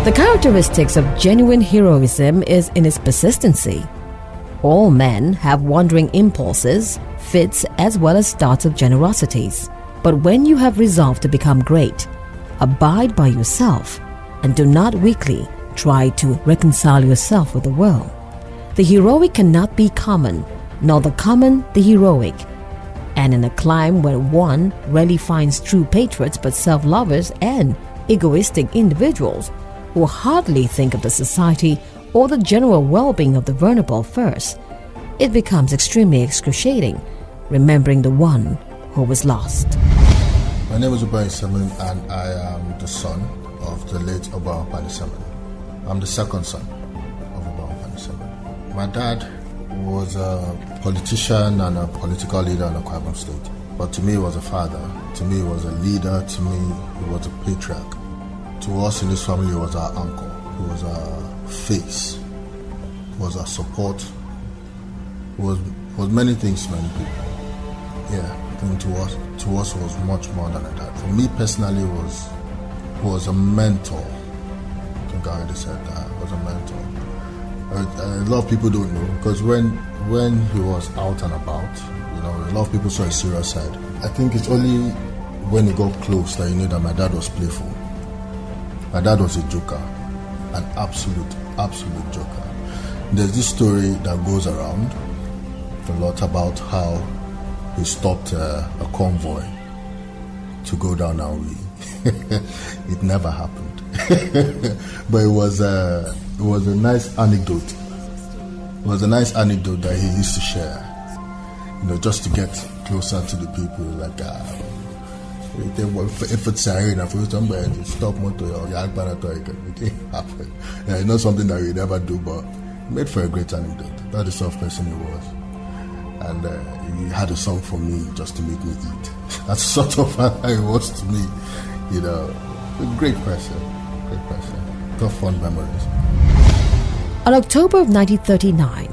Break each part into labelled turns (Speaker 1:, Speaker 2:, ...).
Speaker 1: The characteristics of genuine heroism is in its persistency. All men have wandering impulses, fits, as well as starts of generosities. But when you have resolved to become great, abide by yourself and do not weakly try to reconcile yourself with the world. The heroic cannot be common, nor the common the heroic. And in a clime where one rarely finds true patriots but self-lovers and egoistic individuals who hardly think of the society or the general well-being of the vulnerable first, it becomes extremely excruciating, remembering the one who was lost.
Speaker 2: My name is Obong Akpan Isemin, and I am the son of the late Obong Akpan Isemin. I'm the second son of Obong Akpan Isemin. My dad was a politician and a political leader in Akwa Ibom State. But to me, he was a father. To me, he was a leader. To me, he was a patriarch. To us in this family, he was our uncle. He was our face. He was our support. He was many things to many people. Yeah, I think to us, it was much more than a dad. For me personally, he was a mentor. I think I already said that. He was a mentor. A lot of people don't know, because when he was out and about, a lot of people saw his serious side. I think it's only when he got close that you knew that my dad was playful. My dad was a joker, an absolute joker. There's this story that goes around a lot about how he stopped a convoy to go down our way. It never happened. But it was a nice anecdote. It was a nice anecdote that he used to share, just to get closer to the people. Like, if it's siren, if it's somebody stop motor, it didn't happen. It's not something that we never do, but it made for a great anecdote. That's the sort of person he was. And he had a song for me just to make me eat. That's sort of how he was to me. A great person. Got fond memories.
Speaker 1: On October of 1939,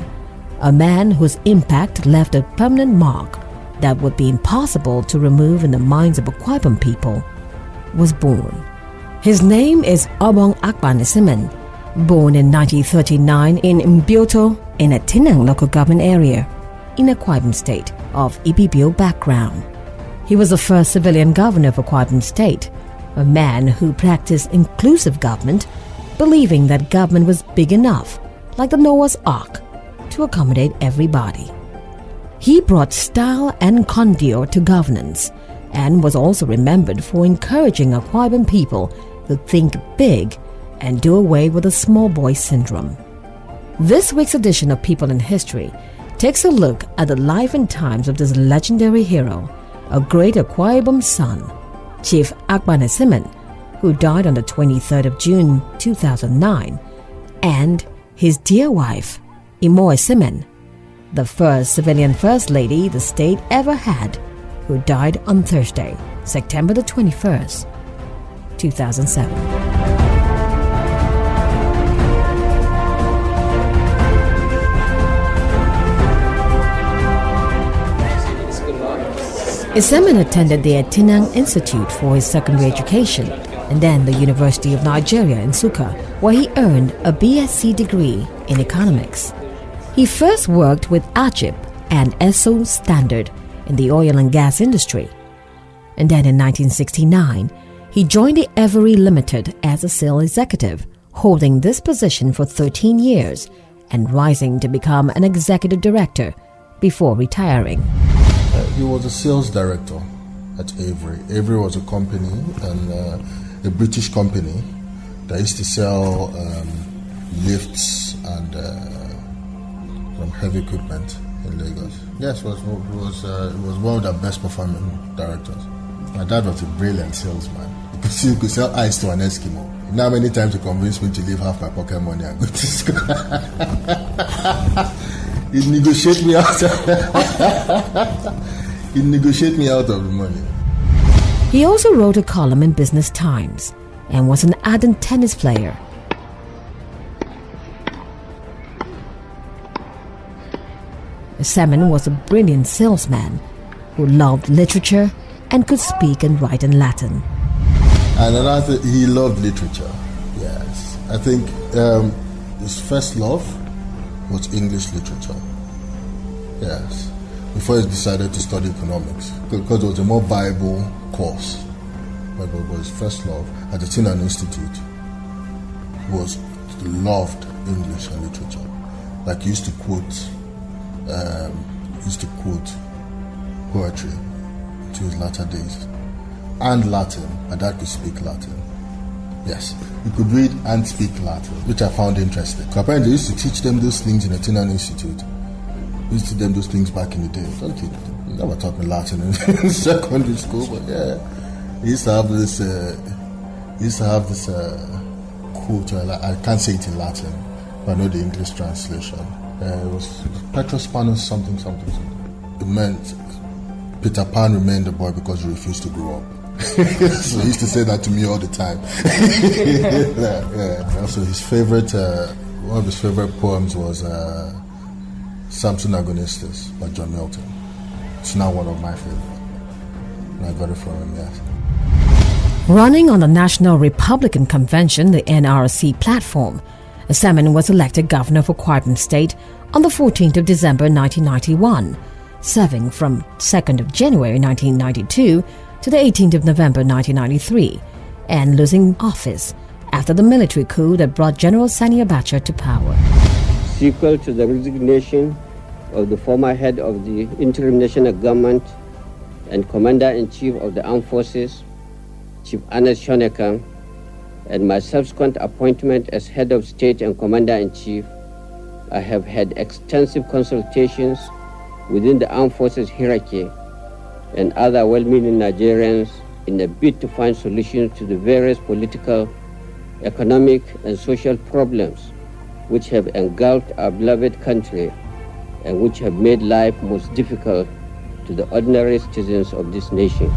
Speaker 1: a man whose impact left a permanent mark that would be impossible to remove in the minds of Akwa Ibom people was born. His name is Obong Akpan Isemin, born in 1939 in Ibibio in a Tinang local government area in Akwa Ibom State of Ibibio background. He was the first civilian governor of Akwa Ibom State, a man who practiced inclusive government, believing that government was big enough, like the Noah's Ark, to accommodate everybody. He brought style and grandeur to governance and was also remembered for encouraging Akwa Ibom people to think big and do away with the small boy syndrome. This week's edition of People in History takes a look at the life and times of this legendary hero, a great Akwa Ibom son, Chief Akpan Isemin, who died on the 23rd of June 2009, and his dear wife, Imo Isemin, the first civilian First Lady the state ever had, who died on Thursday, September the 21st, 2007. Isemin attended the Tinang Institute for his secondary education and then the University of Nigeria in Nsukka, where he earned a BSc degree in economics. He first worked with Ajib and Esso Standard in the oil and gas industry. And then in 1969, he joined the Every Limited as a sales executive, holding this position for 13 years and rising to become an executive director before retiring.
Speaker 2: He was a sales director at Avery. Avery was a company, and a British company that used to sell lifts and some heavy equipment in Lagos. Yes, it was one of the best performing directors. My dad was a brilliant salesman. You could sell ice to an Eskimo. Now many times he convinced me to leave half my pocket money and go to school. He'd negotiate me out. He'd negotiate me out of the money.
Speaker 1: He also wrote a column in Business Times and was an ardent tennis player. Isemin was a brilliant salesman who loved literature and could speak and write in Latin.
Speaker 2: And another thing, he loved literature, yes. I think his first love was English literature. Yes. Before he decided to study economics, because it was a more viable course. But his first love at the Statesman Institute was loved English and literature. Like he used to quote poetry to his latter days, and Latin. My dad could speak Latin. Yes, he could read and speak Latin, which I found interesting. Apparently, they used to teach them those things in the Statesman Institute. We used to teach them those things back in the day. We never taught me Latin in secondary school, but yeah, he used to have this. Quote. I can't say it in Latin, but I know the English translation. It was Petrus Panus something. It meant Peter Pan remained a boy because he refused to grow up. So he used to say that to me all the time. yeah. Also, his favorite, one of his favorite poems was Samson Agonistes by John Milton. It's now one of my favorite. And I got it from him, yes.
Speaker 1: Running on the National Republican Convention, the NRC platform, Isemin was elected governor for Akwa Ibom State on the 14th of December 1991, serving from 2nd of January 1992 to the 18th of November 1993, and losing office after the military coup that brought General Sani Abacha to power.
Speaker 3: Sequel to the resignation of the former head of the interim national government and Commander-in-Chief of the Armed Forces, Chief Ernest Shoneka, and my subsequent appointment as head of state and Commander-in-Chief, I have had extensive consultations within the Armed Forces hierarchy and other well-meaning Nigerians in a bid to find solutions to the various political, economic, and social problems which have engulfed our beloved country and which have made life most difficult to the ordinary citizens of this nation.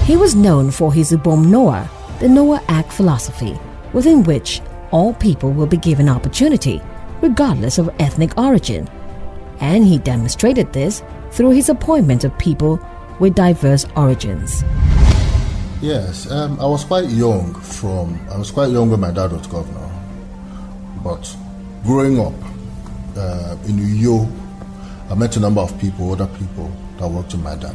Speaker 1: He was known for his Ubom Noah, the Noah Act philosophy, within which all people will be given opportunity, regardless of ethnic origin. And he demonstrated this through his appointment of people with diverse origins.
Speaker 2: Yes, I was quite young when my dad was governor. But growing up in Uyo, I met a number of other people that worked with my dad.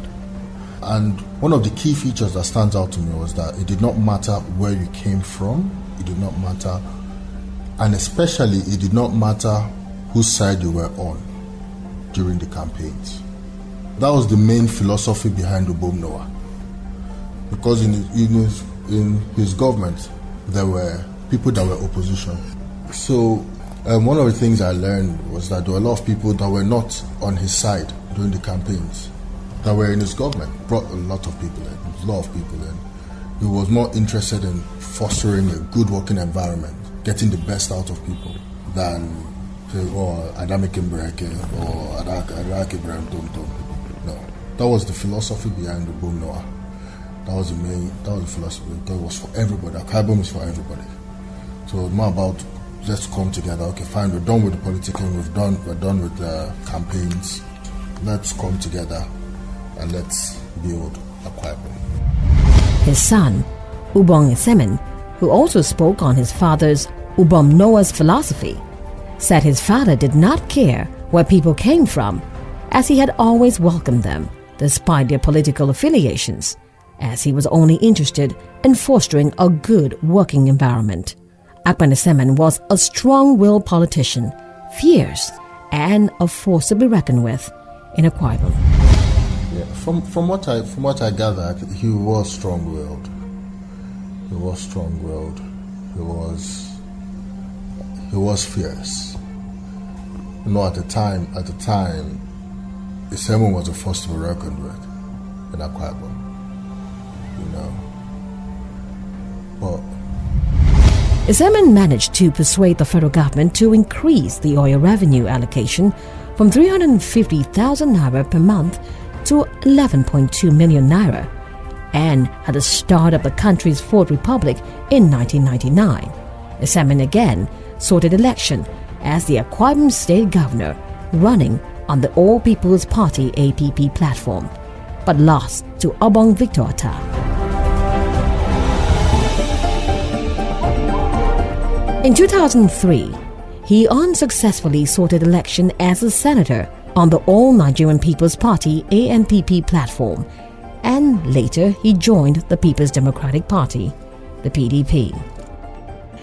Speaker 2: And one of the key features that stands out to me was that it did not matter where you came from, it did not matter, and especially it did not matter whose side you were on during the campaigns. That was the main philosophy behind Ubom Noah. Because in his government, there were people that were opposition. So one of the things I learned was that there were a lot of people that were not on his side during the campaigns, that were in his government. Brought a lot of people in. He was more interested in fostering a good working environment, getting the best out of people, than Adamik Mbereke or Adak Ibrahim Tonton. No, that was the philosophy behind the Ubom Noah. That was the philosophy. Because it was for everybody. Akwa Ibom is for everybody. So it's more about let's come together. Okay, fine, we're done with the politicking, we're done with the campaigns. Let's come together and let's build Akwa Ibom.
Speaker 1: His son, Obong Isemin, who also spoke on his father's Ubom Noah's philosophy, said his father did not care where people came from, as he had always welcomed them, despite their political affiliations, as he was only interested in fostering a good working environment. Akpan Isemin was a strong-willed politician, fierce, and a force to be reckoned with in Akwa Ibom.
Speaker 2: Yeah, from what I gathered, he was strong-willed. He was fierce. You know, at the time, Isemin was a force to be reckoned with in Akwa Ibom. You know, but
Speaker 1: Isemin managed to persuade the federal government to increase the oil revenue allocation from 350,000 naira per month to 11.2 million naira, and at the start of the country's Fourth Republic in 1999, Isemin again sought election as the Akwa Ibom State Governor, running on the All People's Party APP platform, but lost to Obong Victor. In 2003, he unsuccessfully sought election as a senator on the All Nigerian People's Party ANPP platform, and later he joined the People's Democratic Party, the PDP.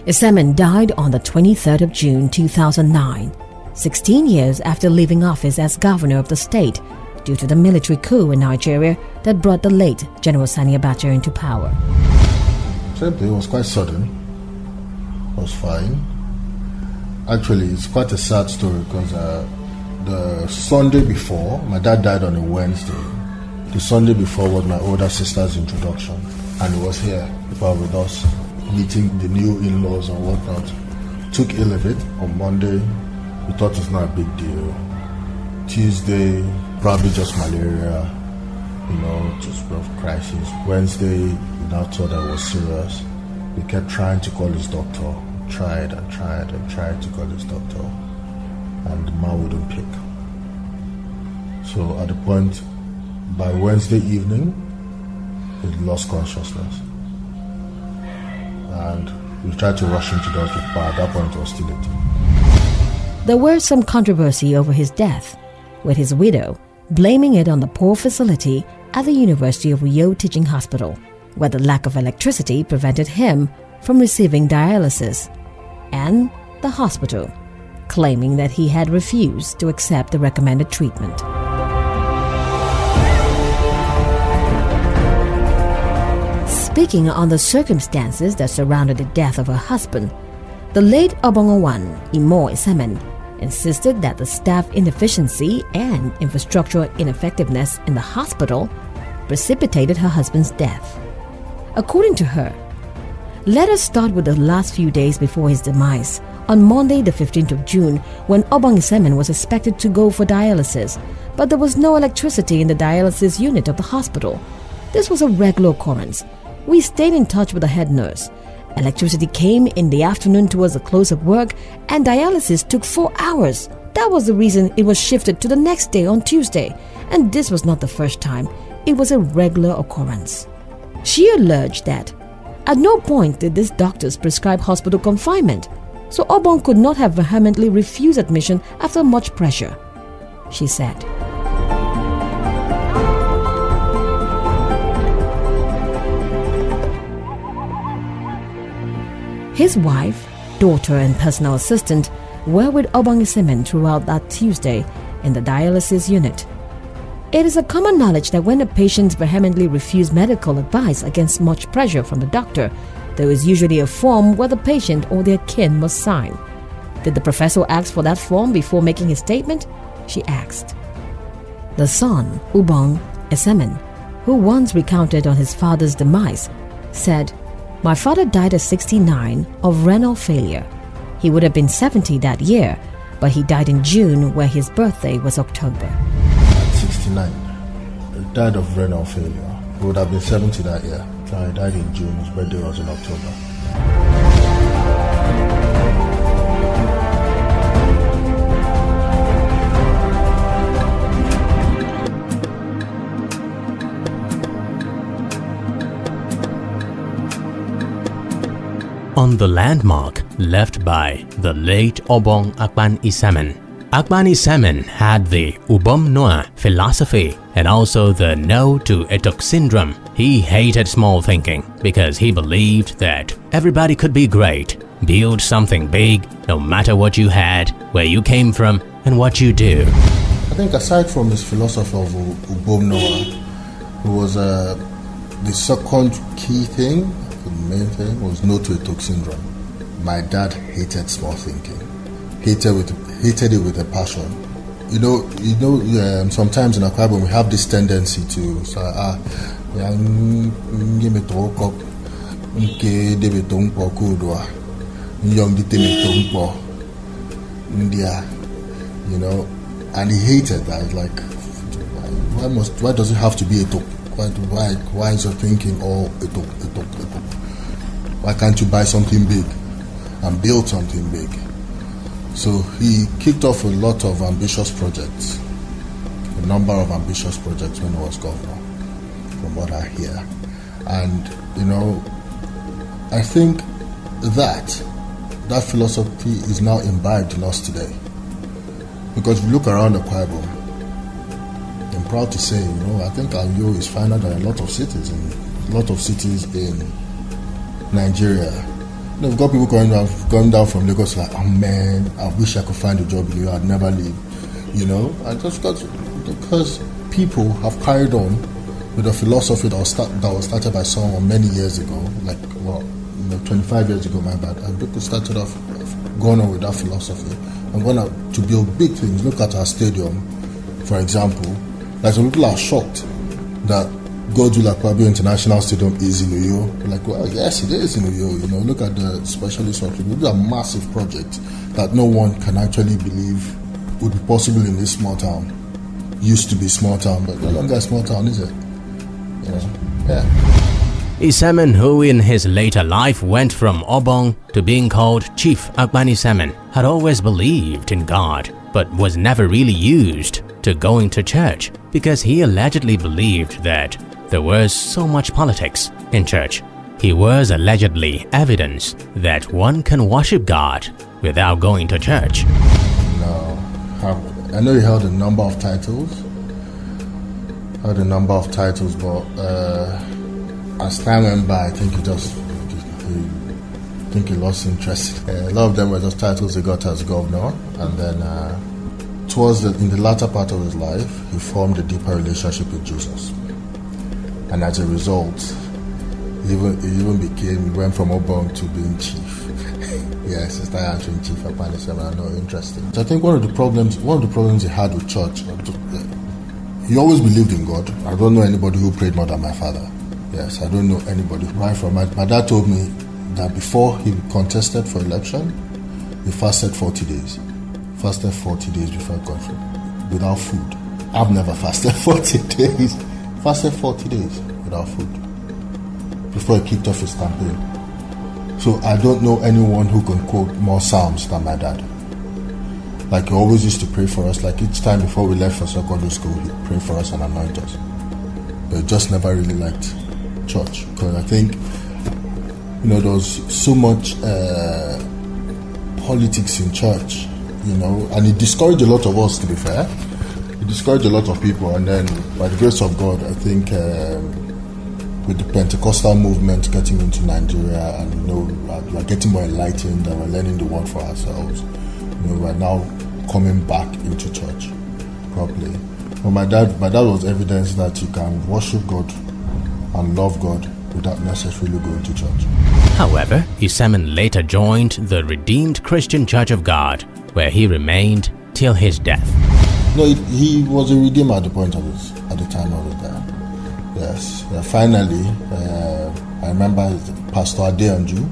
Speaker 1: Isemin died on the 23rd of June 2009, 16 years after leaving office as governor of the state due to the military coup in Nigeria that brought the late General Sani Abacha into power.
Speaker 2: It was quite sudden. It was fine. Actually, it's quite a sad story because the Sunday before, my dad died on a Wednesday. The Sunday before was my older sister's introduction, and he was here with us, meeting the new in-laws and whatnot. Took ill of it on Monday. We thought it's not a big deal. Tuesday, probably just malaria, just rough crisis. Wednesday, we now thought that was serious. We kept trying to call his doctor. Tried and tried to call his doctor, and the man wouldn't pick. So at the point, by Wednesday evening, he lost consciousness, and we tried to rush him to the hospital, but at that point it was too late.
Speaker 1: There was some controversy over his death, with his widow blaming it on the poor facility at the University of Uyo Teaching Hospital, where the lack of electricity prevented him from receiving dialysis, and the hospital claiming that he had refused to accept the recommended treatment. Speaking on the circumstances that surrounded the death of her husband, the late Obong Akpan Isemin insisted that the staff inefficiency and infrastructural ineffectiveness in the hospital precipitated her husband's death. According to her, let us start with the last few days before his demise. On Monday, the 15th of June, when Obong Isemin was expected to go for dialysis, but there was no electricity in the dialysis unit of the hospital. This was a regular occurrence. We stayed in touch with the head nurse. Electricity came in the afternoon towards the close of work, and dialysis took 4 hours. That was the reason it was shifted to the next day on Tuesday, and this was not the first time. It was a regular occurrence. She alleged that at no point did these doctors prescribe hospital confinement, so Obong could not have vehemently refused admission after much pressure, she said. His wife, daughter and personal assistant were with Obong Isemin throughout that Tuesday in the dialysis unit. It is a common knowledge that when a patient vehemently refuses medical advice against much pressure from the doctor, there is usually a form where the patient or their kin must sign. Did the professor ask for that form before making his statement? She asked. The son, Ubom Isemin, who once recounted on his father's demise, said, "My father died at 69 of renal failure. He would have been 70 that year, but he died in June where his birthday was October."
Speaker 2: 69. He died of renal failure. He would have been 70 that year. So he died in June. His birthday was in October.
Speaker 4: On the landmark left by the late Obong Akpan Isemin, Akpan Isemin had the Ubom Noah philosophy and also the no to etok syndrome. He hated small thinking because he believed that everybody could be great, build something big, no matter what you had, where you came from, and what you do.
Speaker 2: I think aside from his philosophy of Ubom Noah, who was the second key thing, the main thing was no to etok syndrome. My dad hated small thinking. Hated it with a passion. Sometimes in Akwa Ibom we have this tendency to say, and he hated that. Like, why does it have to be a talk? Why is your thinking all a talk? Why can't you buy something big and build something big? So he kicked off a lot of ambitious projects, a number of ambitious projects when he was governor, from what I hear. And, I think that that philosophy is now imbibed in us today. Because if you look around the Akwa Ibom, I'm proud to say, I think Ayo is finer than a lot of cities in Nigeria. We've got people going down from Lagos like, oh man, I wish I could find a job in I'd never leave. And just because people have carried on with a philosophy that was started by someone many years ago, 25 years ago, my bad, and people started off going on with that philosophy and going out to build big things. Look at our stadium, for example. Like, some people are shocked that Godzilla Akwa Ibom International Stadium is in Uyo. Like, well, yes, it is in Uyo. Look at the specialist hospital. These are massive projects that no one can actually believe would be possible in this small town. Used to be small town, but no longer a small town, is it? Yeah.
Speaker 4: Isemin, who in his later life went from Obong to being called Chief Akpan Isemin, had always believed in God, but was never really used to going to church because he allegedly believed that there was so much politics in church. He was allegedly evidence that one can worship God without going to church.
Speaker 2: No, I know he held a number of titles. But as time went by, I think he lost interest. A lot of them were just titles he got as governor, and then in the latter part of his life, he formed a deeper relationship with Jesus, and as a result, he went from Obong to being chief. Yes, he started answering Chief Akpan Isemin. I know, interesting. So I think one of the problems he had with church, he always believed in God. I don't know anybody who prayed more than my father. Yes, I don't know anybody. Right from my dad told me that before he contested for election, he fasted 40 days. Fasted 40 days before country, without food. I've never fasted 40 days. Fasted 40 days without food before he kicked off his campaign. So I don't know anyone who can quote more psalms than my dad. Like, he always used to pray for us. Like, each time before we left for secondary school, he'd pray for us and anoint us. But he just never really liked church, because I think there was so much politics in church, and it discouraged a lot of us, to be fair. It discouraged a lot of people, and then by the grace of God, I think with the Pentecostal movement getting into Nigeria, and we're getting more enlightened and we're learning the word for ourselves, we're now coming back into church properly. But my dad was evidence that you can worship God and love God without necessarily going to church.
Speaker 4: However, Isemin later joined the Redeemed Christian Church of God, where he remained till his death.
Speaker 2: No, he was a redeemer at the time of his death. Yes. Finally, I remember Pastor Adeanju.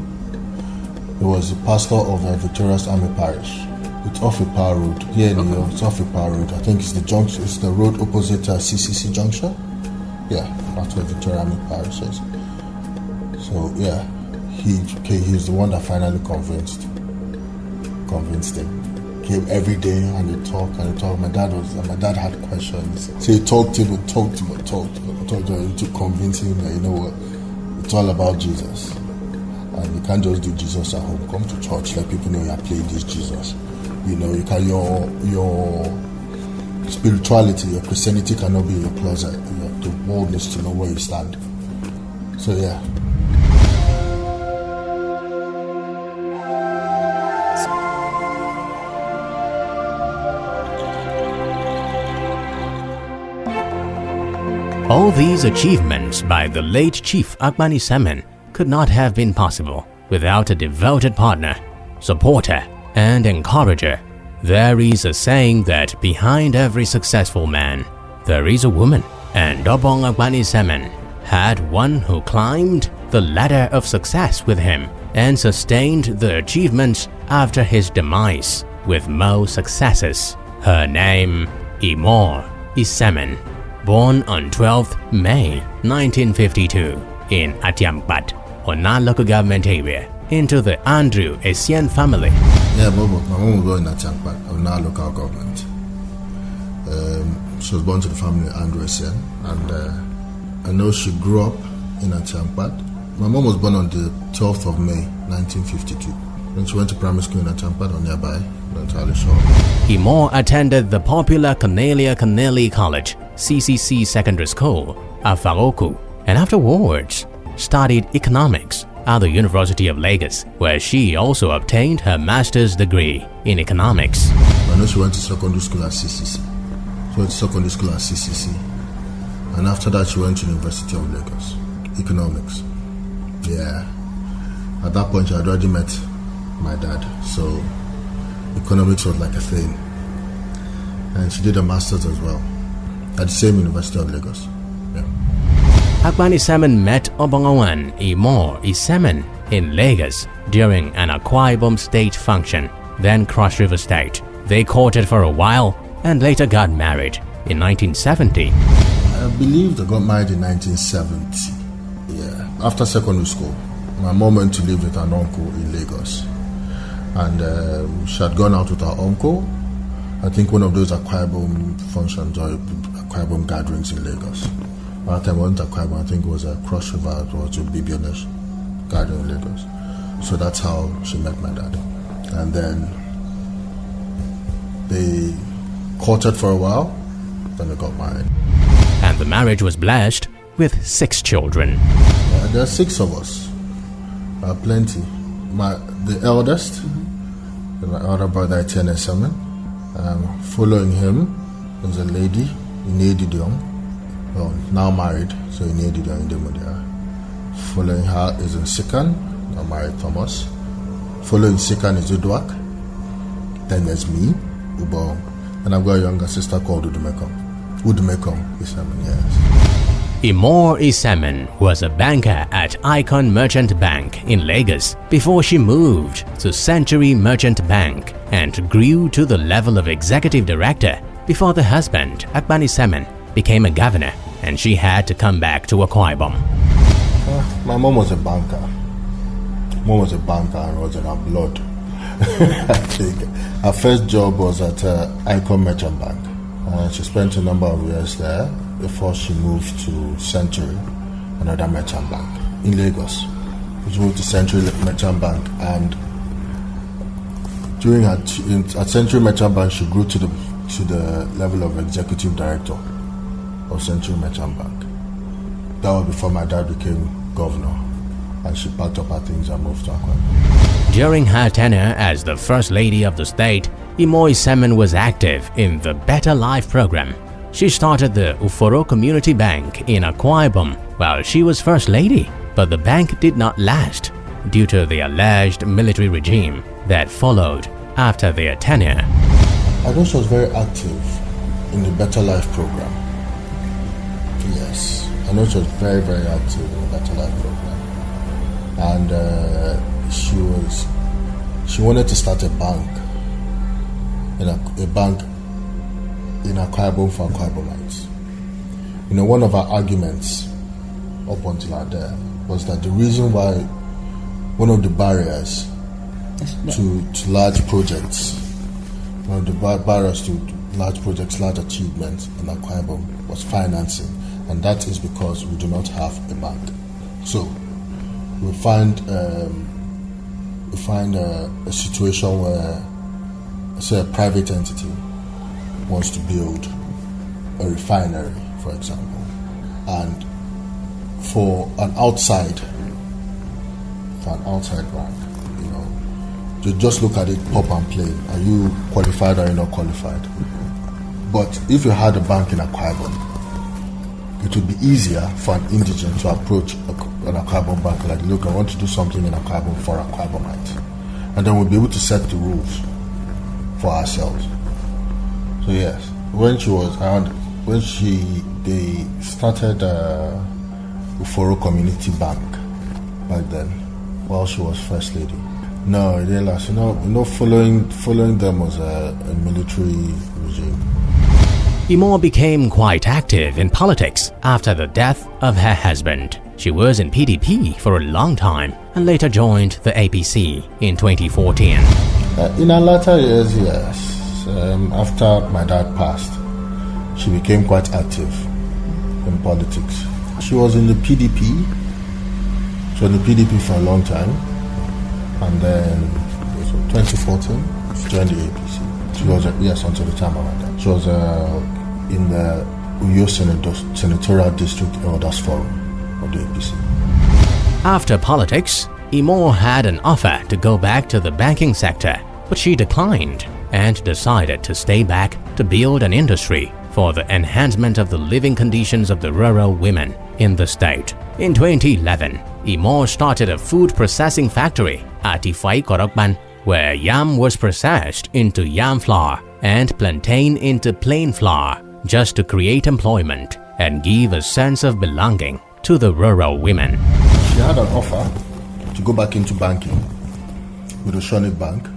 Speaker 2: He was the pastor of Victoria's Army Parish. It's off Ipa Road. Here in New York, it's off Ipa Road. I think it's the junction. It's the road opposite CCC Junction. Yeah, that's where Victoria Army Parish is. So yeah, he's the one that finally convinced him. Came every day and he talked. My dad had questions. So he talked to him to convince him that, it's all about Jesus. And you can't just do Jesus at home. Come to church, let people know you're playing this Jesus. You can your spirituality, your Christianity cannot be in your closet. The world needs to know where you stand. So yeah.
Speaker 4: All these achievements by the late Chief Akpan Isemin could not have been possible without a devoted partner, supporter, and encourager. There is a saying that behind every successful man, there is a woman, and Obong Akpan Isemin had one who climbed the ladder of success with him and sustained the achievements after his demise with more successes. Her name, Ibom Isemin, born on 12th May 1952 in Atiampat, Ona local government area, into the Andrew Essien family.
Speaker 2: Yeah, my mom was born in Atiampat, Ona local government. She was born to the family Andrew Essien, and I know she grew up in Atiampat. My mom was born on the 12th of May 1952. Then she went to primary school in Atampa or nearby, not entirely sure.
Speaker 4: Imo attended the popular Cornelia College, CCC Secondary School, at Faroku, and afterwards studied economics at the University of Lagos, where she also obtained her master's degree in economics.
Speaker 2: I know she went to secondary school at CCC. And after that, she went to University of Lagos, economics. Yeah. At that point, she had already met my dad, so economics was like a thing. And she did a master's as well at the same University of Lagos. Yeah.
Speaker 4: Akpan Isemin met Obong Isemin in Lagos during an Akwa Ibom state function, then Cross River State. They courted for a while and later got married in 1970.
Speaker 2: I believe they got married in 1970. Yeah. After secondary school, my mom went to live with an uncle in Lagos. And she had gone out with her uncle. I think one of those Akwa Ibom functions or Akwa Ibom gatherings in Lagos. By the time I went to Akwa Ibom, I think it was a Cross River, it was a Ibibio gathering in Lagos. So that's how she met my dad. And then they courted for a while, then they got married.
Speaker 4: And the marriage was blessed with 6 children.
Speaker 2: There are 6 of us. Plenty. The eldest, my elder brother, Akwa Isemin. Following him is a lady, Ibibio, now married, so Ibibio in Demodia. Following her is Nsikan, now married Thomas. Following Nsikan is Udwak. Then there's me, Ubom. And I've got a younger sister called Udumekong Isemin, yes.
Speaker 4: Imo Isemin was a banker at Icon Merchant Bank in Lagos before she moved to Century Merchant Bank and grew to the level of executive director before the husband, Akpan Isemin, became a governor and she had to come back to Akwa Ibom.
Speaker 2: My mom was a banker. And was in her blood. I think her first job was at Icon Merchant Bank. She spent a number of years there before she moved to Century, another merchant bank in Lagos. She moved to Century Merchant Bank, and during at Century Merchant Bank, she grew to the level of executive director of Century Merchant Bank. That was before my dad became governor, and she packed up her things and moved to Akwa.
Speaker 4: During her tenure as the First Lady of the state, Imo Isemin was active in the Better Life program. She started the Uforo Community Bank in Akwa Ibom while she was First Lady, but the bank did not last due to the alleged military regime that followed after their tenure.
Speaker 2: I know she was very active in the Better Life program. Yes, I know she was very, very active in the Better Life program. And she wanted to start a bank in Akwa Ibom for Akwa Ibomites. One of our arguments up until our death was that the reason why one of the barriers to large projects, one of the barriers to large projects, large achievements in Akwa Ibom was financing, and that is because we do not have a bank. So we find a situation where, say, a private entity wants to build a refinery, for example, and for an outside bank, you just look at it, pop and play. Are you qualified or are you not qualified? But if you had a bank in Akwa Ibom, it would be easier for an indigent to approach an Akwa Ibom bank like, look, I want to do something in Akwa Ibom for Akwa Ibomites. And then we'll be able to set the rules for ourselves. So yes, when she was around, they started Uforo Community Bank back then, while she was First Lady. No, it didn't last. Following them was a military regime.
Speaker 4: Imo became quite active in politics after the death of her husband. She was in PDP for a long time and later joined the APC in 2014.
Speaker 2: In her latter years, yes. After my dad passed, she became quite active in politics. She was in the PDP. She was in the PDP for a long time. And then 2014, she joined the APC. She was, yes, until the time of my dad. She was in the Uyo Senatorial District Elders Forum of the APC.
Speaker 4: After politics, Imo had an offer to go back to the banking sector, but she declined and decided to stay back to build an industry for the enhancement of the living conditions of the rural women in the state. In 2011, Imo started a food processing factory at Ifai Korokban, where yam was processed into yam flour and plantain into plain flour, just to create employment and give a sense of belonging to the rural women.
Speaker 2: She had an offer to go back into banking with Oceanic Bank,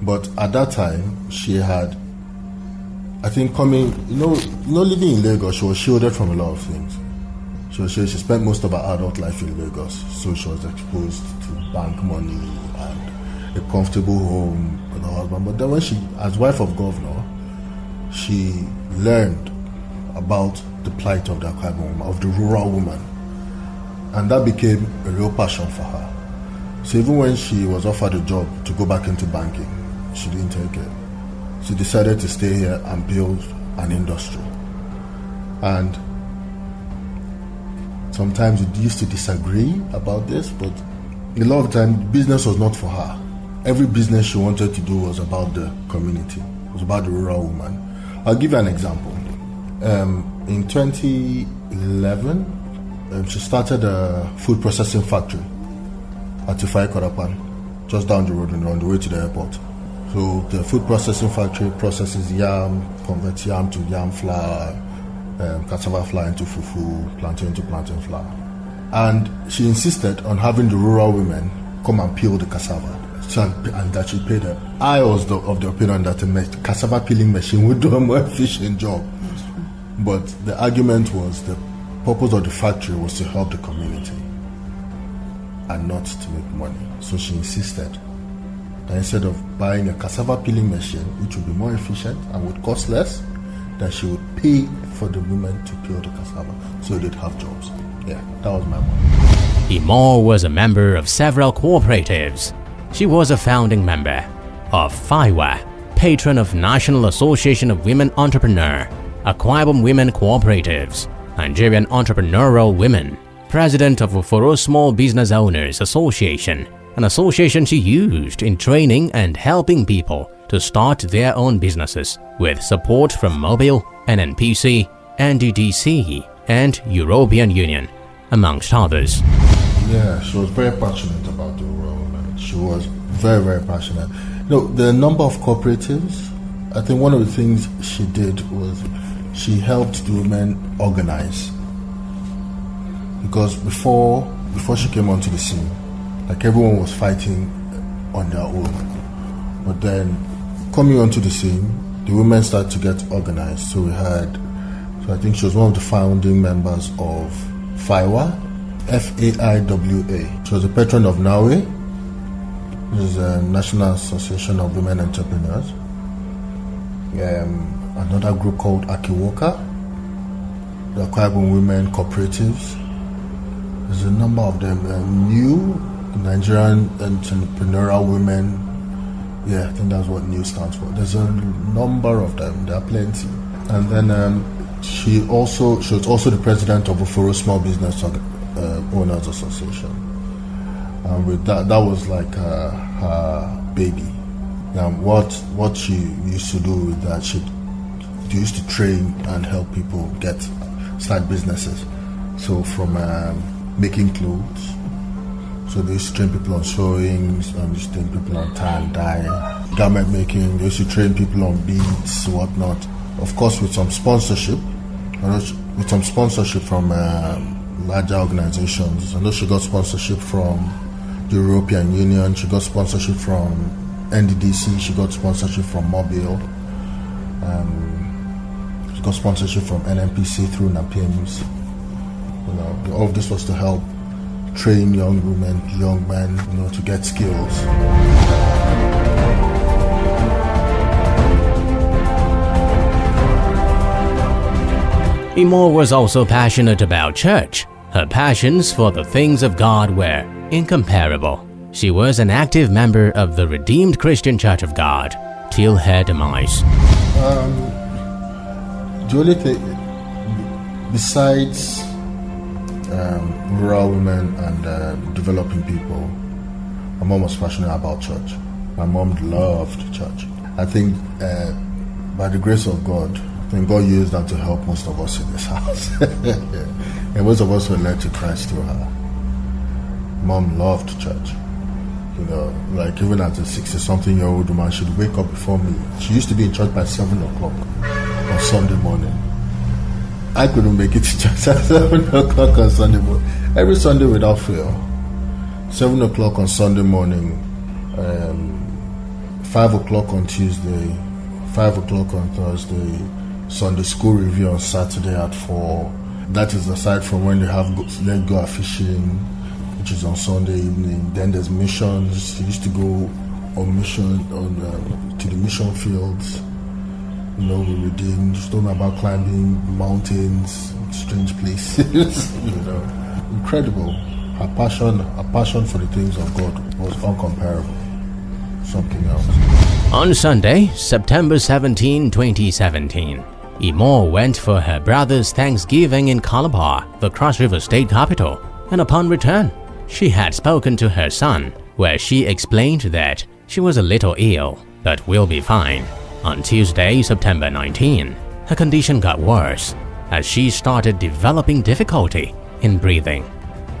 Speaker 2: but at that time she had, I think, living in Lagos, she was shielded from a lot of things. She spent most of her adult life in Lagos, so she was exposed to bank money and a comfortable home with her husband. But then when she, as wife of governor, she learned about the plight of the Akwa Ibom woman, of the rural woman, and that became a real passion for her. So even when she was offered a job to go back into banking, she didn't take it. She decided to stay here and build an industry. And sometimes we used to disagree about this, but a lot of time business was not for her. Every business she wanted to do was about the community. It was about the rural woman. I'll give you an example. In 2011, she started a food processing factory at Ifai Korokban, just down the road and on the way to the airport. So the food processing factory processes yam, converts yam to yam flour, cassava flour into fufu, plantain to plantain flour. And she insisted on having the rural women come and peel the cassava, and that she paid her. I was of the opinion that a cassava peeling machine would do a more efficient job. But the argument was the purpose of the factory was to help the community and not to make money. So she insisted that instead of buying a cassava peeling machine, which would be more efficient and would cost less, that she would pay for the women to peel the cassava so they'd have jobs. Yeah, that was my point.
Speaker 4: Imo was a member of several cooperatives. She was a founding member of FIWA, patron of National Association of Women Entrepreneur, Akwa Ibom Women Cooperatives, Nigerian Entrepreneurial Women, president of Oforo Small Business Owners Association, an association she used in training and helping people to start their own businesses with support from Mobile, NNPC, NDDC, and European Union, amongst others.
Speaker 2: Yeah, she was very passionate about the rural women. She was very, very passionate. The number of cooperatives, I think one of the things she did was she helped the women organize. Because before she came onto the scene, like everyone was fighting on their own. But then coming onto the scene, the women started to get organized. So I think she was one of the founding members of FIWA, F-A-I-W-A. She was a patron of NAWE, which is a National Association of Women Entrepreneurs. Another group called Akiwoka, the Akwa Ibom Women Cooperatives. There's a number of them. New Nigerian Entrepreneurial Women. Yeah, I think that's what NEW stands for. There's a number of them. There are plenty. And then she was also the president of Oforo Small Business Owners Association. And with that was like her baby. And what she used to do with that, she used to train and help people start businesses. So from making clothes, so they used to train people on sewing, and they used to train people on tie and dye, garment making. They used to train people on beads, whatnot. Of course, with some sponsorship from larger organizations. I know she got sponsorship from the European Union. She got sponsorship from NDDC. She got sponsorship from Mobile. She got sponsorship from NNPC through NAPIMS. All of this was to help train young women, young men, to get skills.
Speaker 4: Imo was also passionate about church. Her passions for the things of God were incomparable. She was an active member of the Redeemed Christian Church of God till her demise.
Speaker 2: The only thing, besides rural women and developing people, my mom was passionate about church. My mom loved church. I think by the grace of God, I think God used that to help most of us in this house. And most of us were led to Christ through her. Mom loved church. You know, like even as a 60-something-year-old woman, she'd wake up before me. She used to be in church by 7 o'clock on Sunday morning. I couldn't make it to church at 7 o'clock on Sunday morning. Every Sunday without fail. 7 o'clock on Sunday morning, 5 o'clock on Tuesday, 5 o'clock on Thursday, Sunday school review on Saturday at 4. That is aside from when they have let go fishing, which is on Sunday evening. Then there's missions. She used to go on mission to the mission fields. You know, we redeemed. She told me about climbing mountains, strange places. You know, incredible. Her passion for the things of God was uncomparable. Something else.
Speaker 4: On Sunday, September 17, 2017, Imo went for her brother's Thanksgiving in Calabar, the Cross River State capital, and upon return, she had spoken to her son, where she explained that she was a little ill, but will be fine. On Tuesday, September 19, her condition got worse as she started developing difficulty in breathing.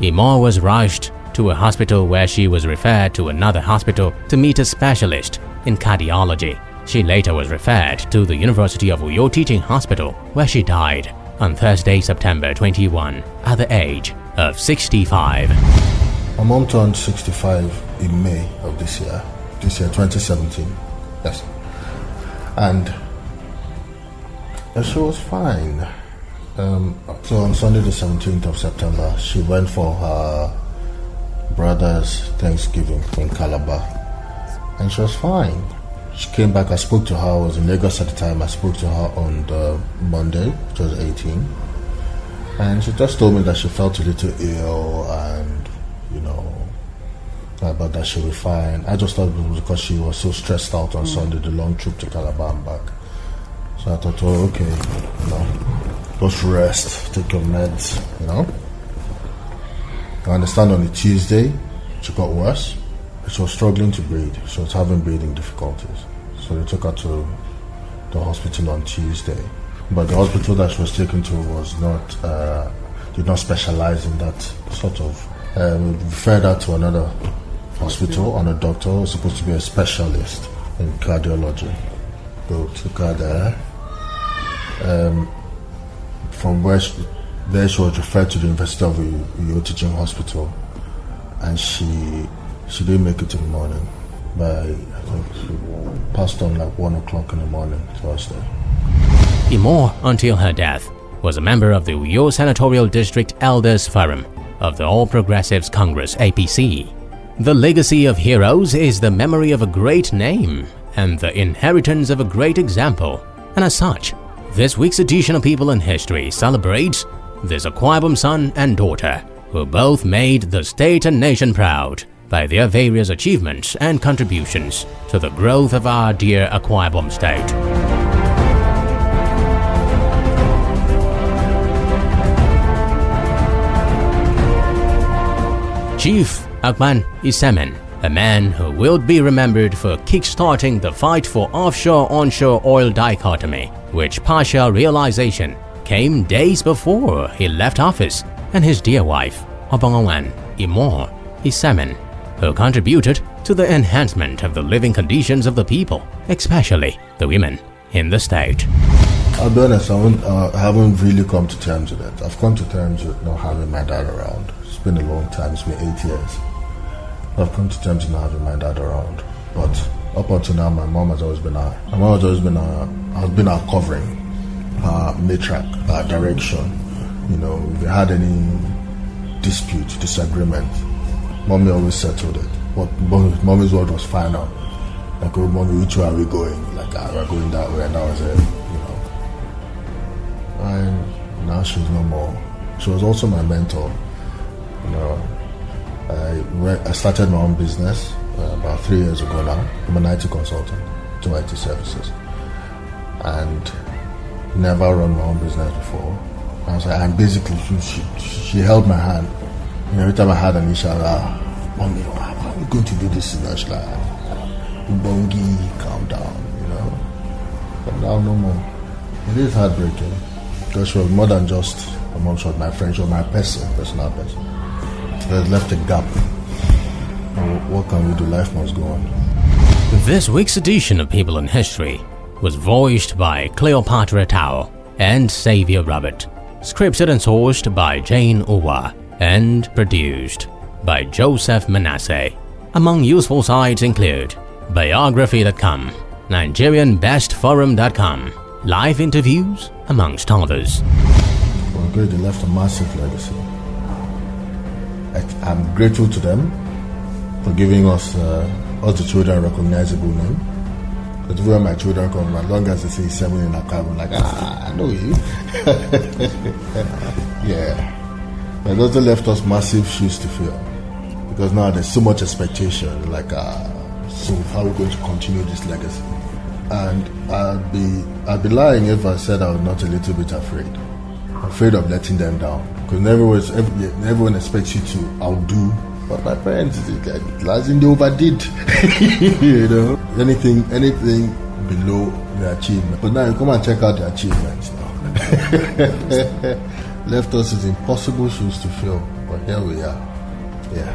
Speaker 4: Imo was rushed to a hospital where she was referred to another hospital to meet a specialist in cardiology. She later was referred to the University of Uyo Teaching Hospital, where she died on Thursday, September 21, at the age of 65.
Speaker 2: My mom turned 65 in May of this year 2017. Yes. And she was fine. So on Sunday the 17th of September, she went for her brother's Thanksgiving in Calabar. And she was fine. She came back, I spoke to her, I was in Lagos at the time, I spoke to her on the Monday, which was 18. And she just told me that she felt a little ill and, you know, but that she'll be fine. I just thought it was because she was so stressed out on Sunday, the long trip to Calabar and back. So I thought, oh, okay, you know, just rest, take your meds, you know. I understand on the Tuesday, she got worse. She was struggling to breathe. She was having breathing difficulties. So they took her to the hospital on Tuesday. But the hospital that she was taken to was not, did not specialize in that sort of. We referred her to another hospital, and a doctor who was supposed to be a specialist in cardiology. So took her there. From where she was referred to the University of Uyo Teaching Hospital, and she didn't make it in the morning. By, I think, she passed on like 1 o'clock in the morning Thursday.
Speaker 4: Imo, until her death, was a member of the Uyo Senatorial District Elders Forum of the All Progressives Congress APC. The legacy of heroes is the memory of a great name and the inheritance of a great example. And as such, this week's edition of People in History celebrates this Akwa Ibom son and daughter who both made the state and nation proud by their various achievements and contributions to the growth of our dear Akwa Ibom state. Chief Akpan Isemin, a man who will be remembered for kick-starting the fight for offshore-onshore oil dichotomy, which partial realization came days before he left office, and his dear wife, Obong Akpan Isemin, who contributed to the enhancement of the living conditions of the people, especially the women in the state.
Speaker 2: I'll be honest, I haven't really come to terms with it. I've come to terms with not having my dad around. It's been a long time, it's been 8 years. I've come to terms with not having my dad around. But up until now, my mom has always been our covering, our matriarch, our direction. You know, if we had any dispute, disagreement, mommy always settled it. But mommy's word was final. Like, oh, mommy, which way are we going? Like, we're going that way, and that was it, you know. And now she's no more. She was also my mentor, you know. I started my own business about 3 years ago now. I'm an IT consultant to IT services, and never run my own business before. I was like, and basically she held my hand. Every time I had an issue, Mommy, how are we going to do this? She's like, Ubongi, calm down, But now no more. It is heartbreaking because she was more than just a mom. She was my friend. She was my personal person. There's left a gap. What can we do? Life must go on.
Speaker 4: This week's edition of People in History was voiced by Cleopatra Tao and Xavier Robert, scripted and sourced by Jane Uwa, and produced by Joseph Manasseh. Among useful sites include biography.com, NigerianBestForum.com, live interviews, amongst others.
Speaker 2: Well, good, they left a massive legacy. I'm grateful to them for giving us the children a recognizable name. Because where my children come, as long as they say Isemin in Akwa, I'm like, I know you. Yeah. But it also left us massive shoes to fill. Because now there's so much expectation. Like, so how are we going to continue this legacy? And I'd be lying if I said I was not a little bit afraid of letting them down. Because everyone expects you to outdo. But my parents, as in they overdid. Anything below the achievement. But now you come and check out the achievements now. Left us with impossible shoes to fill. But here we are. Yeah.